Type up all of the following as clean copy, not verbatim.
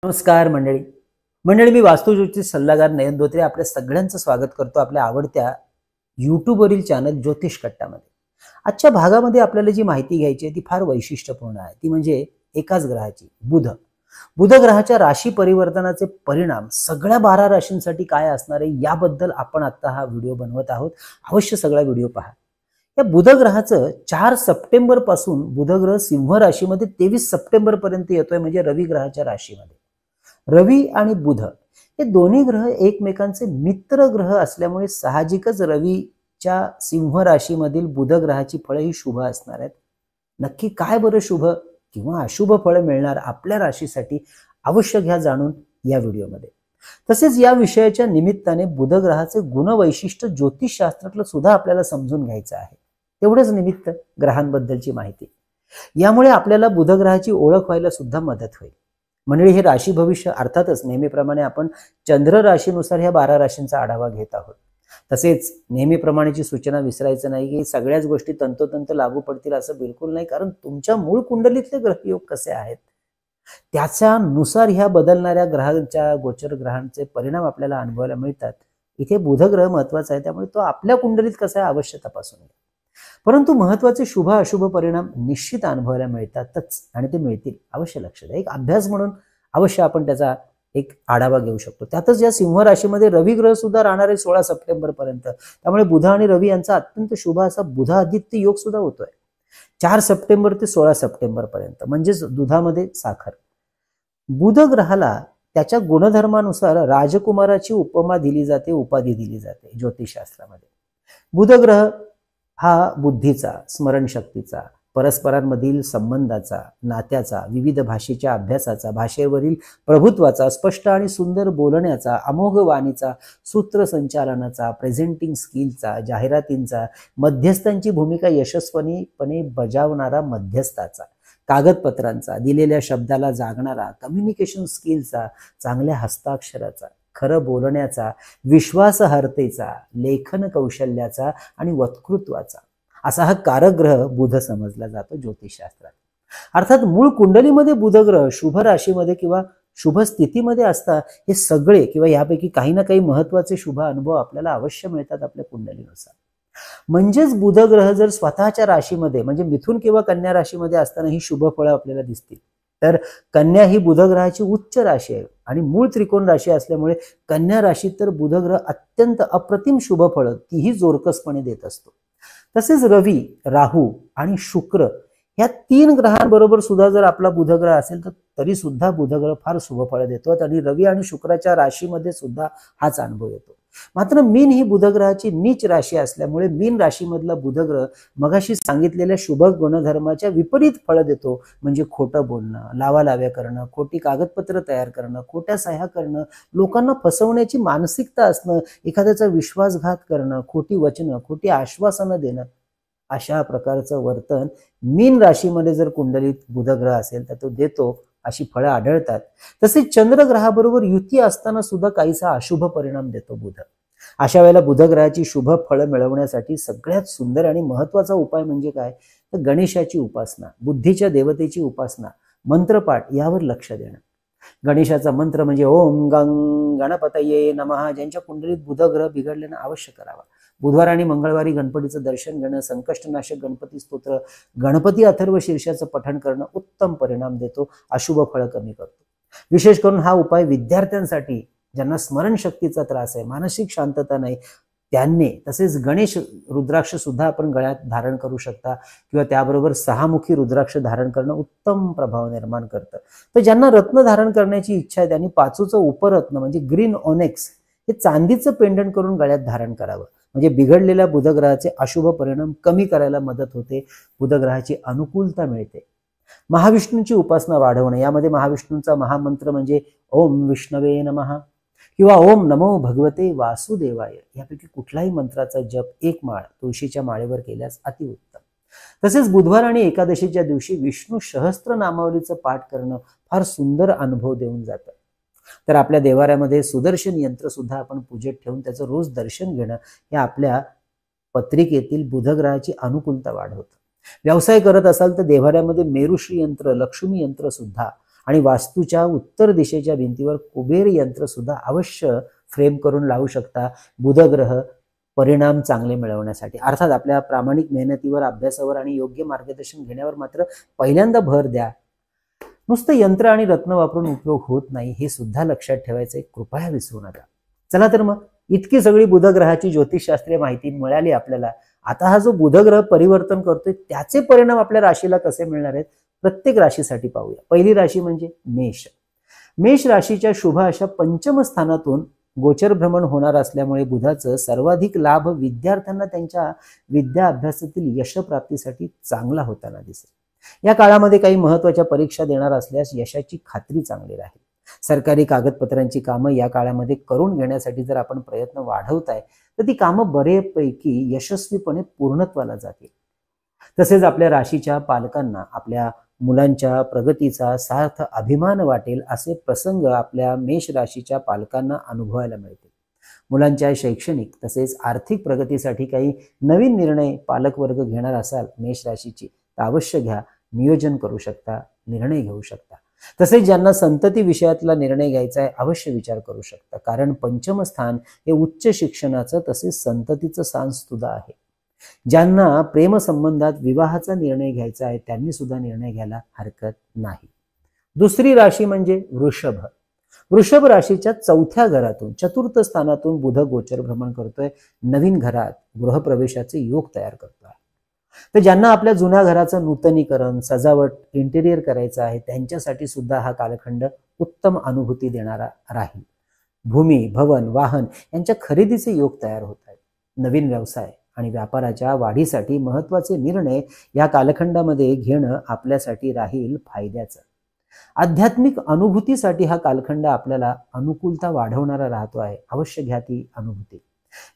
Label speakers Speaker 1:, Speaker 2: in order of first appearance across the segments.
Speaker 1: नमस्कार मंडळी. मी वास्तुज्योतिष सल्लागार नयन धोत्रे आपल्या सगळ्यांचं स्वागत करतो आपल्या आवडत्या यूट्यूबवरील चॅनल ज्योतिष कट्टामध्ये. आजच्या भागामध्ये आपल्याला जी माहिती घ्यायची आहे ती फार वैशिष्ट्यपूर्ण आहे. ती म्हणजे एकाच ग्रहाची बुध ग्रहाच्या राशी परिवर्तनाचे परिणाम सगळ्या 12 राशींसाठी काय असणार आहे याबद्दल आपण आता हा व्हिडिओ बनवत आहोत. अवश्य सगळा व्हिडिओ पहा. या बुध ग्रहाचं 4 सप्टेंबर पासून बुध ग्रह सिंह राशीमध्ये 23 सप्टेंबर पर्यंत येतोय, म्हणजे रवी ग्रहाच्या राशीमध्ये. रवी आणि बुध हे दोन्ही ग्रह एकमेकांचे मित्र ग्रह असल्यामुळे साहजिकच रवीच्या सिंह राशीमधील बुध ग्रहाची फळं ही शुभ असणार आहेत. नक्की काय बरं शुभ किंवा अशुभ फळं मिळणार आपल्या राशीसाठी अवश्य घ्या जाणून या व्हिडिओमध्ये. तसेच या विषयाच्या निमित्ताने बुध ग्रहाचे गुणवैशिष्ट्य ज्योतिषशास्त्रातलं सुद्धा आपल्याला समजून घ्यायचं आहे. तेवढंच निमित्त ग्रहांबद्दलची माहिती. यामुळे आपल्याला बुध ग्रहाची ओळख व्हायला सुद्धा मदत होईल. मंडळी, हे राशी भविष्य अर्थातच नेहमीप्रमाणे आपण चंद्र राशीनुसार ह्या 12 राशींचा आढावा घेत आहोत. तसेच नेहमीप्रमाणेची सूचना विसरायचं नाही की सगळ्याच गोष्टी तंतोतंत लागू पडतील असं बिलकुल नाही, कारण तुमच्या मूळ कुंडलीतले ग्रहयोग कसे आहेत त्याच्यानुसार ह्या बदलणाऱ्या ग्रहांच्या गोचर ग्रहांचे परिणाम आपल्याला अनुभवायला मिळतात. इथे बुध ग्रह महत्वाचा आहे, त्यामुळे तो आपल्या कुंडलीत कसा आहे अवश्य तपासून घ्या. परंतु महत्वाचे शुभ अशुभ परिणाम निश्चित अनुभवायला मिळतातच आणि ते मिळतील, अवश्य लक्ष द्या. एक अभ्यास म्हणून अवश्य आपण त्याचा एक आढावा घेऊ शकतो. त्यातच या सिंह राशीमध्ये रवी ग्रह सुद्धा राहणार आहे 16 सप्टेंबर पर्यंत. त्यामुळे बुध आणि रवी यांचा अत्यंत शुभ असा बुध आदित्य योग सुद्धा होतोय 4 सप्टेंबर ते 16 सप्टेंबर पर्यंत, म्हणजेच दुधामध्ये साखर. बुध ग्रहाला त्याच्या गुणधर्मानुसार राजकुमाराची उपमा दिली जाते, उपाधी दिली जाते ज्योतिषशास्त्रामध्ये. बुध ग्रह हा बुद्धीचा, स्मरणशक्तीचा, परस्परांमधील संबंधाचा, नात्याचा, विविध भाषेच्या अभ्यासाचा, भाषेवरील प्रभुत्वाचा, स्पष्ट आणि सुंदर बोलण्याचा, अमोघ वाणीचा, सूत्रसंचालनाचा, प्रेझेंटिंग स्किलचा, जाहिरातींचा, मध्यस्थांची भूमिका यशस्वीपणे बजावणारा मध्यस्थाचा, कागदपत्रांचा, दिलेल्या शब्दाला जागणारा, कम्युनिकेशन स्किलचा, चांगल्या हस्ताक्षराचा, खरं बोलण्याचा, विश्वासार्हतेचा, लेखन कौशल्याचा आणि वक्तृत्वाचा असा हा कारग्रह बुध समजला जातो ज्योतिषशास्त्रात. अर्थात मूळ कुंडलीमध्ये बुध ग्रह शुभ राशीमध्ये किंवा शुभ स्थितीमध्ये असता हे सगळे किंवा यापैकी काही ना काही महत्वाचे शुभ अनुभव आपल्याला अवश्य मिळतात आपल्या कुंडलीनुसार. म्हणजेच बुध ग्रह जर स्वतःच्या राशीमध्ये म्हणजे मिथुन किंवा कन्या राशीमध्ये असताना ही शुभ फळं आपल्याला दिसतील. तर कन्या ही बुध ग्रहाची उच्च राशी आहे आणि मूळ त्रिकोण राशी असल्यामुळे कन्या राशीत तर बुध ग्रह अत्यंत अप्रतिम शुभ फळं तीही जोरकसपणे देत असतो. तसेच रवी, राहू आणि शुक्र या 3 ग्रहांबरोबर सुद्धा जर आपला बुध ग्रह असेल तर तरी सुद्धा बुध ग्रह फार शुभ फळं देतो आणि रवी आणि शुक्राच्या राशीमध्ये सुद्धा हाच अनुभव येतो. मात्र मीन ही बुध ग्रहाची नीच राशी असल्यामुळे मीन राशीमधला बुध ग्रह मगाशी सांगितलेल्या शुभ गुणधर्माच्या विपरीत फळं देतो. म्हणजे खोटं बोलणं, लावालाव्या करणं, खोटी कागदपत्र तयार करणं, खोट्या सह्या करणं, लोकांना फसवण्याची मानसिकता असणं, एखाद्याचा विश्वासघात करणं, खोटी वचनं, खोटी आश्वासनं देणं, अशा प्रकारचं वर्तन मीन राशीमध्ये जर कुंडलीत बुध ग्रह असेल तर तो देतो. अशी फळं आढळतात. तसेच चंद्र ग्रहाबरोबर युती असताना सुद्धा काहीसा अशुभ परिणाम देतो बुध. अशा वेळेला बुध ग्रहाची शुभ फळं मिळवण्यासाठी सगळ्यात सुंदर आणि महत्वाचा उपाय म्हणजे काय तर गणेशाची उपासना, बुद्धीच्या देवतेची उपासना, मंत्रपाठ यावर लक्ष देणं. गणेशाचा मंत्र म्हणजे ओम गंग गणपतये नमः ज्यांच्या कुंडलीत बुध ग्रह बिघडल्यानं अवश्य करावा. बुधवार आणि मंगळवारी गणपतीचं दर्शन घेणं, संकष्टनाशक गणपती स्तोत्र, गणपती अथर्व शीर्षाचं पठण करणं उत्तम परिणाम देतो, अशुभ फळं कमी करतो. विशेष करून हा उपाय विद्यार्थ्यांसाठी ज्यांना स्मरणशक्तीचा त्रास आहे, मानसिक शांतता नाही त्यांनी. तसेच गणेश रुद्राक्ष सुद्धा आपण गळ्यात धारण करू शकता किंवा त्याबरोबर 6मुखी रुद्राक्ष धारण करणं उत्तम प्रभाव निर्माण करतं. तर ज्यांना रत्न धारण करण्याची इच्छा आहे त्यांनी 5चं उपरत्न म्हणजे ग्रीन ओनेक्स हे चांदीचं पेंडंट करून गळ्यात धारण करावं. म्हणजे बिघडलेल्या बुध ग्रहाचे अशुभ परिणाम कमी करायला मदत होते, बुध ग्रहाची अनुकूलता मिळते. महाविष्णूंची उपासना वाढवणं, यामध्ये महाविष्णूंचा महामंत्र म्हणजे ओम विष्णवे नमः किंवा ओम नमो भगवते वासुदेवाय यापैकी कुठलाही मंत्राचा जप 1 माळ तुळशीच्या माळेवर केल्यास अतिउत्तम. तसेच बुधवार आणि एकादशीच्या दिवशी विष्णू सहस्त्र नामावलीचं पाठ करणं फार सुंदर अनुभव देऊन जातं. तर आपल्या देवाऱ्यामध्ये सुदर्शन यंत्र सुद्धा आपण पूजेत ठेवून त्याचं रोज दर्शन घेणं हे आपल्या पत्रिकेतील बुधग्रहाची अनुकूलता वाढवतं. व्यवसाय करत असाल तर देवाऱ्यामध्ये मेरुश्री यंत्र, लक्ष्मी यंत्र सुद्धा आणि वास्तूच्या उत्तर दिशेच्या भिंतीवर कुबेर यंत्र सुद्धा अवश्य फ्रेम करून लावू शकता बुध ग्रह परिणाम चांगले मिळवण्यासाठी. अर्थात आपल्या प्रामाणिक मेहनतीवर, अभ्यासावर आणि योग्य मार्गदर्शन घेण्यावर मात्र पहिल्यांदा भर द्या. नुसतं यंत्र आणि रत्न वापरून उपयोग होत नाही हे सुद्धा लक्षात ठेवायचं, कृपया विसरू नका. चला तर मग इतकी सगळी बुधग्रहाची ज्योतिषशास्त्रीय माहिती मिळाली आपल्याला. आता हा जो बुधग्रह परिवर्तन करतोय त्याचे परिणाम आपल्या राशीला कसे मिळणार आहेत प्रत्येक राशीसाठी पाहूया. पहिली राशी म्हणजे मेष. मेष राशीच्या शुभ अशा पंचम स्थानातून गोचर भ्रमण होणार असल्यामुळे बुधाचं सर्वाधिक लाभ विद्यार्थ्यांना त्यांच्या विद्या अभ्यासातील यशप्राप्तीसाठी चांगला होताना दिसेल. या काळामध्ये काही महत्वाच्या परीक्षा देणार असल्यास यशाची खात्री चांगली राहील. सरकारी कागदपत्रांची कामं या काळामध्ये करून घेण्यासाठी जर आपण प्रयत्न वाढवताय तर ती कामं बरेपैकी यशस्वीपणे पूर्णत्वाला जातील. तसेच आपल्या राशीच्या पालकांना आपल्या मुलांच्या प्रगतीचा सार्थ अभिमान वाटेल असे प्रसंग आपल्या मेष राशीच्या पालकांना अनुभवायला मिळतील. मुलांच्या शैक्षणिक तसेच आर्थिक प्रगतीसाठी काही नवीन निर्णय पालकवर्ग घेणार असाल मेष राशीची तर अवश्य घ्या. नियोजन करू शकता, निर्णय घेऊ शकता. तसेच ज्यांना संतती विषयातला निर्णय घ्यायचा आहे अवश्य विचार करू शकता, कारण पंचम स्थान हे उच्च शिक्षणाचं तसेच संततीचं स्थान सुद्धा आहे. ज्यांना प्रेम संबंधात विवाहाचा निर्णय घ्यायचा आहे त्यांनी सुद्धा निर्णय घ्यायला हरकत नाही. दुसरी राशी म्हणजे वृषभ. वृषभ राशीच्या चौथ्या घरातून चतुर्थ स्थानातून बुध गोचर भ्रमण करतोय. नवीन घरात गृहप्रवेशाचे योग तयार करतोय. तर ज्यांना आपल्या जुन्या घराचं नूतनीकरण, सजावट, इंटेरियर करायचं आहे त्यांच्यासाठी सुद्धा हा कालखंड उत्तम अनुभूती देणारा राहील. भूमी, भवन, वाहन यांच्या खरेदीचे योग तयार होत आहेत. नवीन व्यवसाय आणि व्यापाराच्या वाढीसाठी महत्वाचे निर्णय या कालखंडामध्ये घेणं आपल्यासाठी राहील फायद्याचं. आध्यात्मिक अनुभूतीसाठी हा कालखंड आपल्याला अनुकूलता वाढवणारा राहतो आहे. अवश्य घ्या ती अनुभूती.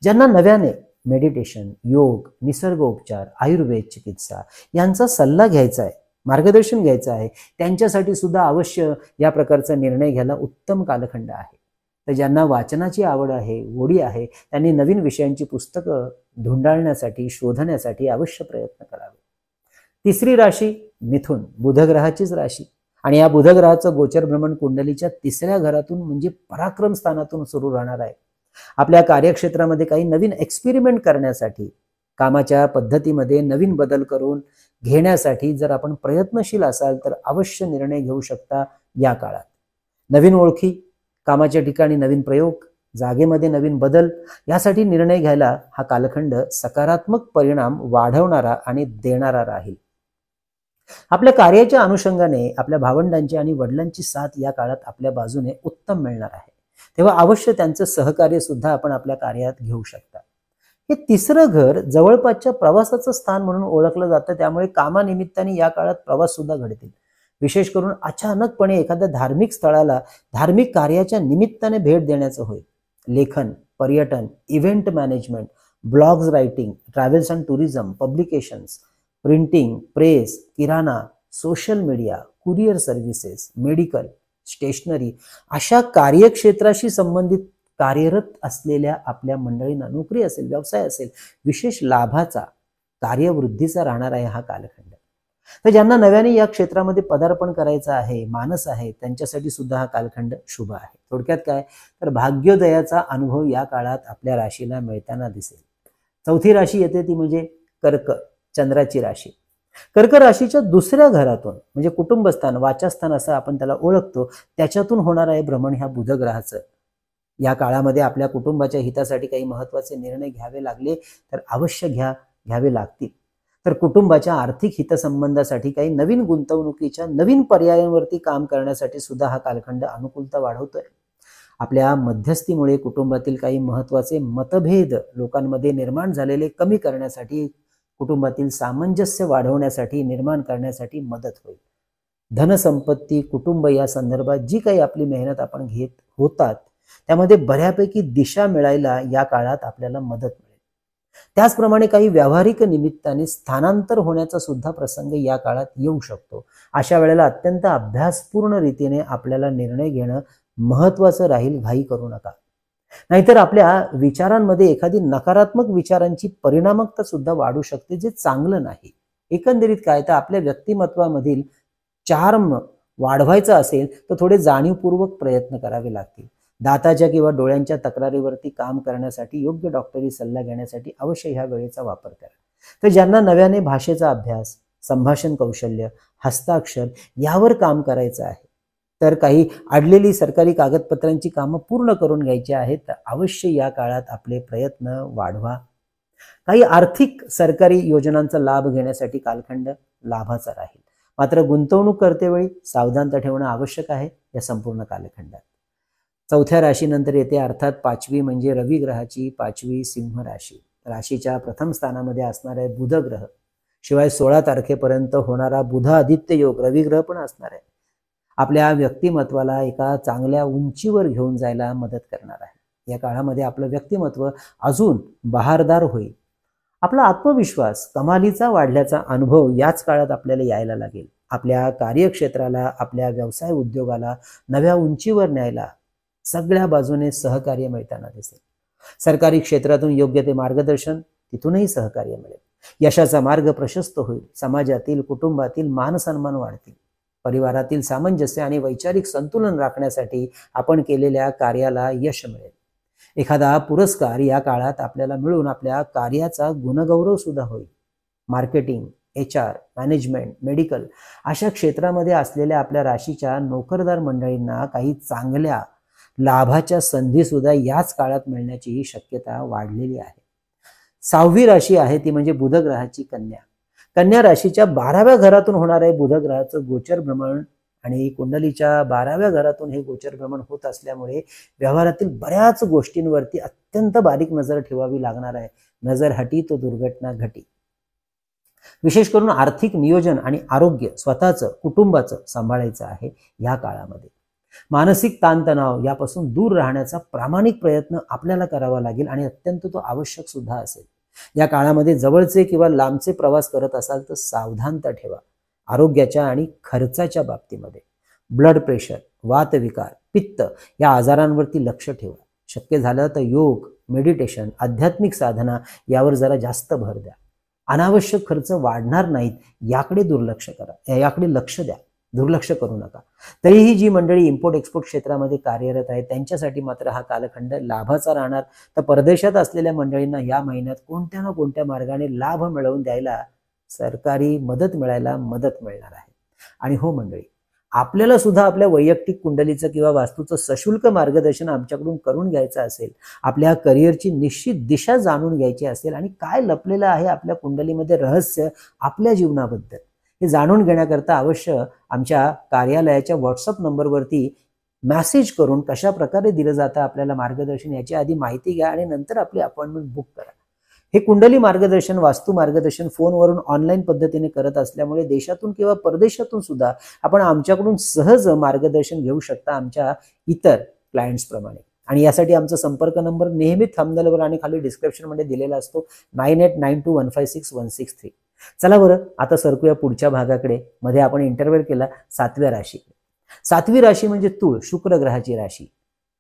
Speaker 1: ज्यांना नव्याने मेडिटेशन, योग, निसर्गोपचार, आयुर्वेद चिकित्सा यांचा सल्ला घ्यायचा आहे, मार्गदर्शन घ्यायचं आहे त्यांच्यासाठी सुद्धा अवश्य या प्रकारचा निर्णय घ्यायला उत्तम कालखंड आहे. तर ज्यांना वाचनाची आवड आहे, ओढी आहे त्यांनी नवीन विषयांची पुस्तकं धुंडाळण्यासाठी, शोधण्यासाठी अवश्य प्रयत्न करावे. तिसरी राशी मिथुन. बुधग्रहाचीच राशी आणि या बुधग्रहाचं गोचर भ्रमण कुंडलीच्या तिसऱ्या घरातून म्हणजे पराक्रम स्थानातून सुरू राहणार आहे. आपल्या कार्यक्षेत्रामध्ये काही नवीन एक्सपेरिमेंट करण्यासाठी, कामाच्या पद्धतीमध्ये नवीन बदल करून घेण्यासाठी जर आपण प्रयत्नशील असाल तर अवश्य निर्णय घेऊ शकता या काळात. नवीन ओळखी, कामाच्या ठिकाणी नवीन प्रयोग, जागेमध्ये नवीन बदल यासाठी निर्णय घ्यायला हा कालखंड सकारात्मक परिणाम वाढवणारा आणि देणारा राहील. आपल्या कार्याच्या अनुषंगाने आपल्या भावंडांची आणि वडिलांची साथ या काळात आपल्या बाजूने उत्तम मिळणार आहे. तेव्हा अवश्य त्यांचं सहकार्य सुद्धा आपण आपल्या कार्यात घेऊ शकता. हे तिसरं घर जवळपासच्या प्रवासाचं स्थान म्हणून ओळखलं जातं, त्यामुळे कामानिमित्ताने या काळात प्रवास सुद्धा घडतील. विशेष करून अचानकपणे एखाद्या धार्मिक स्थळाला धार्मिक कार्याच्या निमित्ताने भेट देण्याचं होईल. लेखन, पर्यटन, event management, blogs writing, travels and tourism, publications, printing, press, किराणा, social media, courier services, medical, stationery अशा कार्यक्षेत्राशी संबंधित कार्यरत असलेल्या आपल्या मंडळींना नोकरी असेल, व्यवसाय असेल, विशेष लाभाचा, कार्यवृद्धीचा राहणार आहे हा कालखंड. तर ज्यांना नव्याने या क्षेत्रामध्ये पदार्पण करायचं आहे, मानस आहे, त्यांच्यासाठी सुद्धा हा कालखंड शुभ आहे. थोडक्यात काय तर भाग्योदयाचा अनुभव या काळात आपल्या राशीला मिळताना दिसेल. चौथी राशी येते ती म्हणजे कर्क, चंद्राची राशी. कर्क राशीच्या दुसऱ्या घरातून म्हणजे कुटुंबस्थान, वाचास्थान असं आपण त्याला ओळखतो, त्याच्यातून होणार आहे भ्रमण ह्या बुधग्रहाचं. या काळामध्ये आपल्या कुटुंबाच्या हितासाठी काही महत्वाचे निर्णय घ्यावे लागले तर अवश्य घ्यावे लागतील. तर कुटुंबाच्या आर्थिक हितसंबंधासाठी काही नवीन गुंतवणुकीच्या नवीन पर्यायांवरती काम करण्यासाठी सुद्धा हा कालखंड अनुकूलता वाढवतोय. आपल्या मध्यस्थीमुळे कुटुंबातील काही महत्वाचे मतभेद लोकांमध्ये निर्माण झालेले कमी करण्यासाठी, कुटुंबातील सामंजस्य वाढवण्यासाठी, निर्माण करण्यासाठी मदत होईल. धनसंपत्ती, कुटुंब या संदर्भात जी काही आपली मेहनत आपण घेत होतात त्यामध्ये बऱ्यापैकी दिशा मिळायला या काळात आपल्याला मदत मिळेल. त्याचप्रमाणे काही व्यावहारिक निमित्ताने स्थानांतर होण्याचा सुद्धा प्रसंग या काळात येऊ शकतो. अशा वेळेला अत्यंत अभ्यासपूर्ण रीतीने आपल्याला निर्णय घेणं महत्वाचं राहील. घाई करू नका, नाहीतर आपल्या विचारांमध्ये एखादी नकारात्मक विचारांची परिणामकता सुद्धा वाढू शकते, जे चांगलं नाही. एकंदरीत काय तर आपल्या व्यक्तिमत्वामधील चार्म वाढवायचं असेल तर थोडे जाणीवपूर्वक प्रयत्न करावे लागतील. दाताच्या किंवा डोळ्यांच्या तक्रारीवरती काम करण्यासाठी योग्य डॉक्टरी सल्ला घेण्यासाठी अवश्य ह्या वेळेचा वापर करा. तर ज्यांना नव्याने भाषेचा अभ्यास, संभाषण कौशल्य, हस्ताक्षर यावर काम करायचं आहे, तर काही अडलेली सरकारी कागदपत्रांची कामं पूर्ण करून घ्यायची आहेत, तर अवश्य या काळात आपले प्रयत्न वाढवा. काही आर्थिक सरकारी योजनांचा लाभ घेण्यासाठी कालखंड लाभाचा राहील. मात्र गुंतवणूक करतेवेळी सावधानता ठेवणं आवश्यक आहे या संपूर्ण कालखंडात. चौथ्या राशीनंतर येते अर्थात पाचवी म्हणजे रवी ग्रहाची पाचवी सिंह राशी. राशीच्या प्रथम स्थानामध्ये असणार आहे बुध ग्रह. शिवाय 16 तारखेपर्यंत होणारा बुध आदित्य योग रवी ग्रह पण असणार आहे. आपल्या व्यक्तिमत्वाला एका चांगल्या उंचीवर घेऊन जायला मदत करणार आहे. या काळामध्ये आपलं व्यक्तिमत्व अजून बहारदार होईल. आपला आत्मविश्वास कमालीचा वाढल्याचा अनुभव याच काळात आपल्याला यायला लागेल. आपल्या कार्यक्षेत्राला, आपल्या व्यवसाय उद्योगाला नव्या उंचीवर न्यायला सगळ्या बाजूने सहकार्य मिळताना दिसेल. सरकारी क्षेत्रातून योग्य ते मार्गदर्शन, तिथूनही सहकार्य मिळेल. यशाचा मार्ग प्रशस्त होईल. समाजातील, कुटुंबातील मानसन्मान वाढतील. परिवारातील सामंजस्य आणि वैचारिक संतुलन राखण्यासाठी आपण केलेल्या कार्याला यश मिळेल. एखादा पुरस्कार या काळात आपल्याला मिळून आपल्या कार्याचा गुणगौरव सुद्धा होईल. मार्केटिंग, HR, मॅनेजमेंट, मेडिकल अशा क्षेत्रामध्ये असलेल्या आपल्या राशीच्या नोकरदार मंडळींना काही चांगल्या लाभाच्या संधी सुद्धा याच काळात मिळण्याची शक्यता वाढलेली आहे. 6वी राशी आहे ती म्हणजे बुध ग्रहाची कन्या. कन्या राशीच्या 12व्या घरातून होणार आहे बुध ग्रहाचं गोचर भ्रमण आणि कुंडलीच्या 12व्या घरातून हे गोचर भ्रमण होत असल्यामुळे व्यवहारातील बऱ्याच गोष्टींवरती अत्यंत बारीक नजर ठेवावी लागणार आहे. नजर हटी तो दुर्घटना घटी. विशेष करून आर्थिक नियोजन आणि आरोग्य स्वतःचं, कुटुंबाचं सांभाळायचं आहे या काळामध्ये. मानसिक ताणतणाव यापासून दूर राहण्याचा प्रामाणिक प्रयत्न आपल्याला करावा लागेल आणि अत्यंत तो आवश्यक सुद्धा असेल. या काळामध्ये जवळचे किंवा लांबचे प्रवास करत असाल तर सावधानता ठेवा. आरोग्याच्या आणि खर्चाच्या बाबतीमध्ये ब्लड प्रेशर, वातविकार, पित्त या आजारांवरती लक्ष ठेवा. शक्य झालं तर योग, मेडिटेशन, आध्यात्मिक साधना यावर जरा जास्त भर द्या. अनावश्यक खर्च वाढणार नाहीत याकडे लक्ष द्या. दुर्लक्ष करू नका. तरीही जी मंडळी इम्पोर्ट एक्सपोर्ट क्षेत्रामध्ये कार्यरत आहेत त्यांच्यासाठी मात्र हा कालखंड लाभाचा राहणार. तर परदेशात असलेल्या मंडळींना या महिन्यात कोणत्या ना कोणत्या मार्गाने लाभ मिळवून द्यायला, सरकारी मदत मिळायला मदत मिळणार आहे. आणि हो मंडळी, आपल्याला सुद्धा आपल्या वैयक्तिक कुंडलीचं किंवा वास्तूचं सशुल्क मार्गदर्शन आमच्याकडून करून घ्यायचं असेल, आपल्या करिअरची निश्चित दिशा जाणून घ्यायची असेल आणि काय लपलेलं आहे आपल्या कुंडलीमध्ये रहस्य आपल्या जीवनाबद्दल हे जाणून घेण्याकरता अवश्य आमच्या कार्यालयाच्या व्हॉट्सअप नंबरवरती मेसेज करून कशा प्रकारे दिलं जातं आपल्याला मार्गदर्शन याची आधी माहिती घ्या आणि नंतर आपली अपॉइंटमेंट बुक करा. हे कुंडली मार्गदर्शन, वास्तू मार्गदर्शन फोनवरून ऑनलाईन पद्धतीने करत असल्यामुळे देशातून किंवा परदेशातून सुद्धा आपण आमच्याकडून सहज मार्गदर्शन घेऊ शकता आमच्या इतर क्लायंट्स प्रमाणे. आणि यासाठी आमचा संपर्क नंबर नेहमी थंबनेलवर आणि खाली डिस्क्रिप्शनमध्ये दिलेला असतो 9892156163. चला बरं, आता सरकूया पुढच्या भागाकडे. मध्ये आपण इंटरव्ह्यू केला 7व्या राशी. 7वी राशी म्हणजे तूळ, शुक्र ग्रहाची राशी.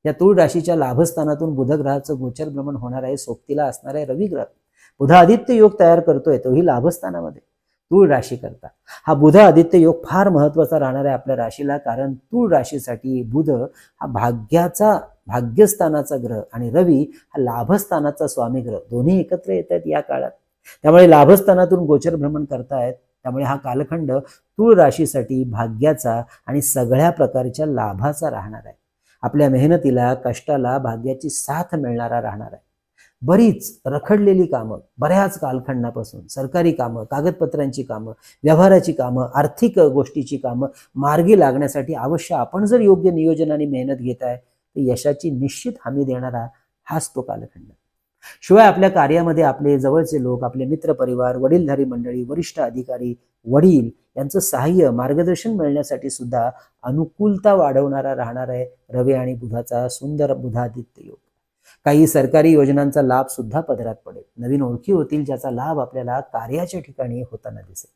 Speaker 1: या तूळ राशीच्या लाभस्थानातून बुध ग्रहाचं गोचर भ्रमण होणार आहे. सोबतीला असणार आहे रवी ग्रह. बुध आदित्य योग तयार करतोय तोही लाभस्थानामध्ये तूळ राशी करता. हा बुध आदित्य योग फार महत्वाचा राहणार आहे आपल्या राशीला, कारण तूळ राशीसाठी बुध हा भाग्यस्थानाचा ग्रह आणि रवी हा लाभस्थानाचा स्वामी ग्रह दोन्ही एकत्र येत आहेत या काळात. त्यामुळे लाभस्थानातून गोचर भ्रमण करतायत. त्यामुळे हा कालखंड तूळ राशीसाठी भाग्याचा आणि सगळ्या प्रकारच्या लाभाचा राहणार आहे. आपल्या मेहनतीला, कष्टाला भाग्याची साथ मिळणारा राहणार आहे. बरीच रखडलेली कामं बऱ्याच कालखंडापासून, सरकारी कामं, कागदपत्रांची कामं, व्यवहाराची कामं, आर्थिक गोष्टीची कामं मार्गी लागण्यासाठी अवश्य आपण जर योग्य नियोजन आणि मेहनत घेताय तर यशाची निश्चित हमी देणारा हाच तो कालखंड. शिवाय आपल्या कार्यामध्ये आपले जवळचे लोक, आपले मित्र परिवार, वडीलधारी मंडळी, वरिष्ठ अधिकारी, वडील यांचं सहाय्य, मार्गदर्शन मिळण्यासाठी सुद्धा अनुकूलता वाढवणारा राहणार आहे रवी आणि बुधाचा सुंदर बुधादित्य योग. काही सरकारी योजनांचा लाभ सुद्धा पदरात पडेल. नवीन ओळखी होतील ज्याचा लाभ आपल्याला कार्याच्या ठिकाणी होताना दिसेल.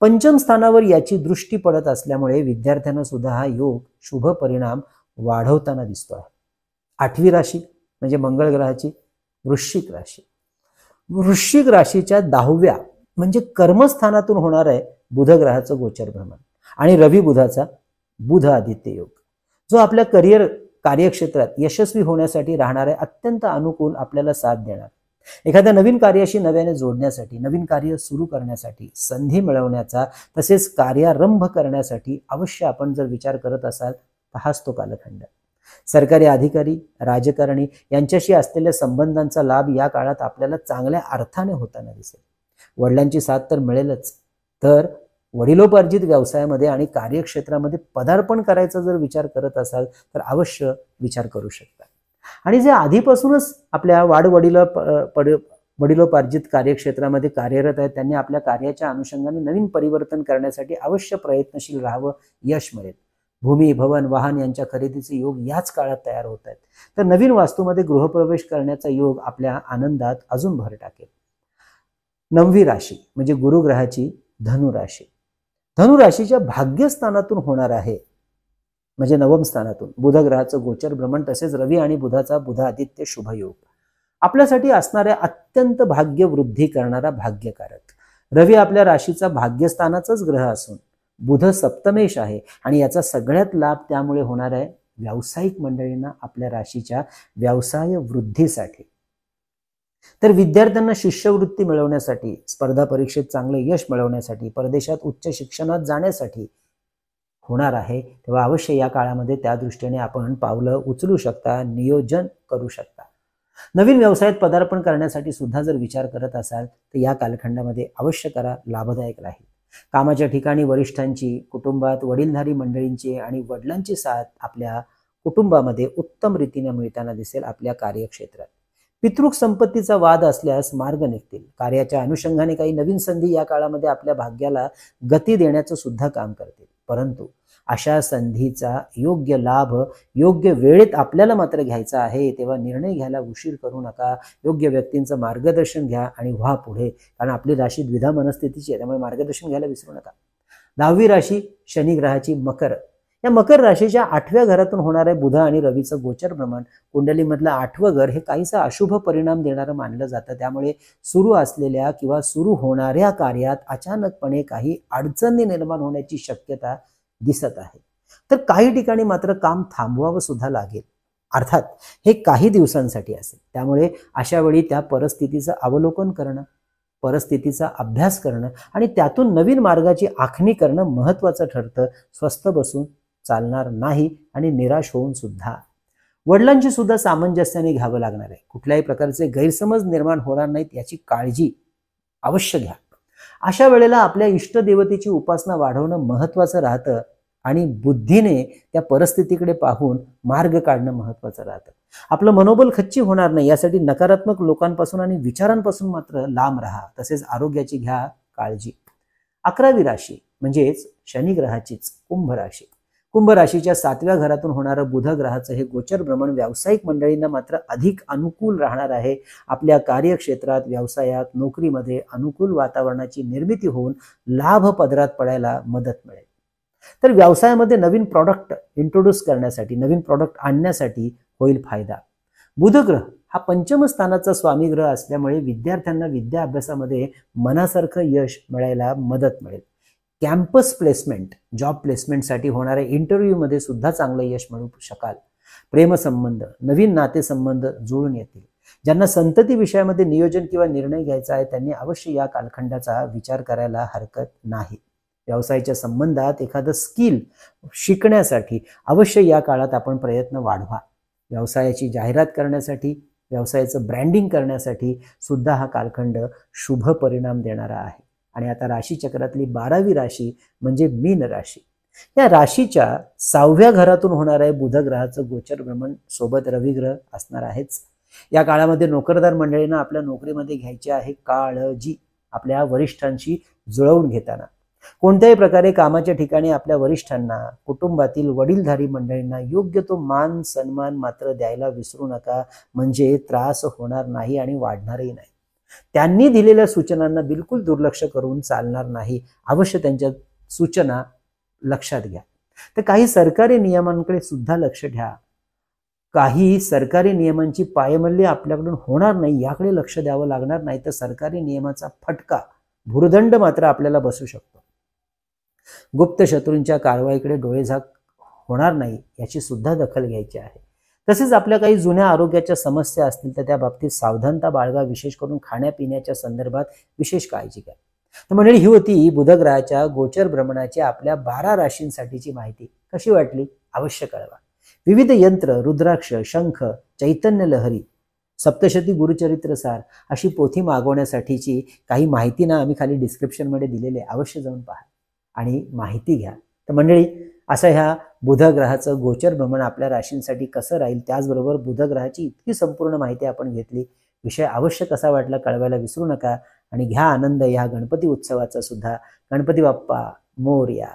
Speaker 1: पंचम स्थानावर याची दृष्टी पडत असल्यामुळे विद्यार्थ्यांना सुद्धा हा योग शुभ परिणाम वाढवताना दिसतो आहे. 8वी राशी म्हणजे मंगळ ग्रहाची वृश्चिक राशी. वृश्चिक राशीच्या 10व्या म्हणजे कर्मस्थानातून होणार आहे बुध ग्रहाचं गोचर भ्रमण आणि रवी बुधाचा बुध आदित्य योग, जो आपल्या करिअर कार्यक्षेत्रात यशस्वी होण्यासाठी राहणारे अत्यंत अनुकूल आपल्याला साथ देणार. एखाद्या नवीन कार्याशी नव्याने जोडण्यासाठी, नवीन कार्य सुरू करण्यासाठी, संधी मिळवण्याचा तसेच कार्यारंभ करण्यासाठी अवश्य आपण जर विचार करत असाल तर हाच तो कालखंड. सरकारी अधिकारी, राजकारणी यांच्याशी असलेल्या संबंधांचा लाभ या काळात आपल्याला चांगल्या अर्थाने होताना दिसेल. वडिलांची साथ तर मिळेलच, तर वडिलोपार्जित व्यवसायामध्ये आणि कार्यक्षेत्रामध्ये पदार्पण करायचा जर विचार करत असाल तर अवश्य विचार करू शकता. आणि जे आधीपासूनच आपल्या वडिलोपार्जित कार्यक्षेत्रामध्ये कार्यरत आहेत त्यांनी आपल्या कार्याच्या अनुषंगाने नवीन परिवर्तन करण्यासाठी अवश्य प्रयत्नशील राहावं, यश मिळेल. भूमी, भवन, वाहन यांच्या खरेदीचे योग याच काळात तयार होत आहेत. तर नवीन वास्तूमध्ये गृहप्रवेश करण्याचा योग आपल्या आनंदात अजून भर टाकेल. 9वी राशी म्हणजे गुरुग्रहाची धनुराशी. धनुराशीच्या भाग्यस्थानातून होणार आहे, म्हणजे 9म स्थानातून बुध ग्रहाचं गोचर भ्रमण, तसेच रवी आणि बुधाचा बुध आदित्य शुभयोग आपल्यासाठी असणाऱ्या अत्यंत भाग्य वृद्धी करणारा भाग्यकारक. रवी आपल्या राशीचा भाग्यस्थानाचाच ग्रह असून बुध सप्तमेश आहे आणि याचा सगळ्यात लाभ त्यामुळे होणार आहे व्यावसायिक मंडळींना आपल्या राशीच्या व्यवसाय वृद्धीसाठी. तर विद्यार्थ्यांना शिष्यवृत्ती मिळवण्यासाठी, स्पर्धा परीक्षेत चांगले यश मिळवण्यासाठी, परदेशात उच्च शिक्षणात जाण्यासाठी होणार आहे. तेव्हा अवश्य या काळामध्ये त्या दृष्टीने आपण पावलं उचलू शकता, नियोजन करू शकता. नवीन व्यवसायात पदार्पण करण्यासाठी सुद्धा जर विचार करत असाल तर या कालखंडामध्ये अवश्य करा, लाभदायक राहील. कामाच्या ठिकाणी वरिष्ठांची, कुटुंबात वडीलधारी मंडळींची आणि वडिलांची साथ आपल्या कुटुंबामध्ये उत्तम रीतीने मिळताना दिसेल. आपल्या कार्यक्षेत्रात पितृक संपत्तीचा वाद असल्यास मार्ग निघतील. कार्याच्या अनुषंगाने काही नवीन संधी या काळामध्ये आपल्या भाग्याला गती देण्याचं सुद्धा काम करतील. परंतु अशा संधीचा योग्य लाभ योग्य वेळेत आपल्याला मात्र घ्यायचा आहे. तेव्हा निर्णय घ्यायला उशीर करू नका. योग्य व्यक्तींचं मार्गदर्शन घ्या आणि व्हा पुढे, कारण आपली राशी द्विधा मनस्थितीची आहे, त्यामुळे मार्गदर्शन घ्यायला विसरू नका. 10वी राशी शनी ग्रहाची मकर. या मकर राशीच्या 8व्या घरातून होणारे बुध आणि रवीचं गोचर भ्रमण, कुंडलीमधलं 8वं घर हे काहीसा अशुभ परिणाम देणारं मानलं जातं. त्यामुळे सुरू असलेल्या किंवा सुरू होणाऱ्या कार्यात अचानकपणे काही अडचणी निर्माण होण्याची शक्यता दिसत आहे. तर काही ठिकाणी मात्र काम थांबवावं सुद्धा लागेल. अर्थात हे काही दिवसांसाठी असेल. त्यामुळे अशा वेळी त्या परिस्थितीचं अवलोकन करणं, परिस्थितीचा अभ्यास करणं आणि त्यातून नवीन मार्गाची आखणी करणं महत्त्वाचं ठरतं. स्वस्थ बसून चालणार नाही आणि निराश होऊन सुद्धा. वडिलांची सुद्धा सामंजस्याने घ्यावं लागणार आहे. कुठल्याही प्रकारचे गैरसमज निर्माण होणार नाहीत याची काळजी अवश्य घ्या. अशा वेळेला आपल्या इष्टदेवतेची उपासना वाढवणं महत्त्वाचं राहतं आणि बुद्धीने त्या परिस्थितीकडे पाहून मार्ग काढणं महत्त्वाचं राहतं. आपलं मनोबल खच्ची होणार नाही यासाठी नकारात्मक लोकांपासून आणि विचारांपासून मात्र लांब राहा. तसेच आरोग्याची घ्या काळजी. 11वी राशी म्हणजेच शनी ग्रहाचीच कुंभ राशी. कुंभ राशीच्या 7व्या घरातून होणारं बुध ग्रहाचं हे गोचर भ्रमण व्यावसायिक मंडळींना मात्र अधिक अनुकूल राहणार आहे. आपल्या कार्यक्षेत्रात, व्यवसायात, नोकरीमध्ये अनुकूल वातावरणाची निर्मिती होऊन लाभ पदरात पडायला मदत मिळेल. तर व्यवसायामध्ये नवीन प्रॉडक्ट इंट्रोड्यूस करण्यासाठी, नवीन प्रॉडक्ट आणण्यासाठी होईल फायदा. बुध ग्रह हा 5म स्थानाचा स्वामी ग्रह असल्यामुळे विद्यार्थ्यांना विद्या अभ्यासामध्ये मनासारखं यश मिळायला मदत मिळेल. कॅम्पस प्लेसमेंट, जॉब प्लेसमेंटसाठी होणाऱ्या इंटरव्ह्यूमध्ये सुद्धा चांगलं यश मिळवू शकाल. प्रेमसंबंध, नवीन नातेसंबंध जुळून येतील. ज्यांना संतती विषयामध्ये नियोजन किंवा निर्णय घ्यायचा आहे त्यांनी अवश्य या कालखंडाचा विचार करायला हरकत नाही. व्यवसायाच्या संबंधात एखादं स्किल शिकण्यासाठी अवश्य या काळात आपण प्रयत्न वाढवा. व्यवसायाची जाहिरात करण्यासाठी, व्यवसायाचं ब्रँडिंग करण्यासाठी सुद्धा हा कालखंड शुभ परिणाम देणारा आहे. आणि आता राशीचक्रातली 12वी राशी म्हणजे मीन राशी. या राशीच्या 6व्या घरातून होणार आहे बुध ग्रहाचं गोचर भ्रमण, सोबत रवी ग्रह असणार आहेच. या काळामध्ये नोकरदार मंडळींना आपल्या नोकरीमध्ये घ्यायची आहे काळजी. आपल्या वरिष्ठांशी जुळवून घेताना कोणत्याही प्रकारे कामाच्या ठिकाणी आपल्या वरिष्ठांना, कुटुंबातील वडीलधारी मंडळींना योग्य तो मान सन्मान मात्र द्यायला विसरू नका. म्हणजे त्रास होणार नाही आणि वाढणारही नाही. त्यांनी दिलेल्या सूचनांना बिलकुल दुर्लक्ष करून चालणार नाही. अवश्य त्यांच्या सूचना लक्षात घ्या. तर काही सरकारी नियमांकडे सुद्धा लक्ष द्या. काही सरकारी नियमांची पायमल्ली आपल्याकडून होणार नाही याकडे लक्ष द्यावं लागणार, नाही तर सरकारी नियमाचा फटका, भुर्दंड मात्र आपल्याला बसू शकतो. गुप्त शत्रूंच्या कारवाईकडे डोळेझाक होणार नाही याची सुद्धा दखल घ्यायची आहे. तसेच आपल्या काही जुन्या आरोग्याच्या समस्या असतील तर त्या बाबतीत सावधानता बाळगा. विशेष करून खाण्यापिण्याच्या संदर्भात विशेष काळजी घ्या. तर मंडळी, ही होती बुधग्रहाच्या गोचर भ्रमणाची आपल्या 12 राशींसाठीची माहिती. कशी वाटली अवश्य कळवा. विविध यंत्र, रुद्राक्ष, शंख, चैतन्य लहरी, सप्तशती गुरुचरित्र सार अशी पोथी मागवण्यासाठीची काही माहिती ना आम्ही खाली डिस्क्रिप्शनमध्ये दिलेली आहे. अवश्य जाऊन पहा आणि माहिती घ्या. तर मंडळी, असं ह्या बुधग्रहाचं गोचर भ्रमण आपल्या राशींसाठी कसं राहील, त्याचबरोबर बुधग्रहाची इतकी संपूर्ण माहिती आपण घेतली. विषय अवश्य कसा वाटला कळवायला विसरू नका आणि घ्या आनंद ह्या गणपती उत्सवाचा सुद्धा. गणपती बाप्पा मोरया.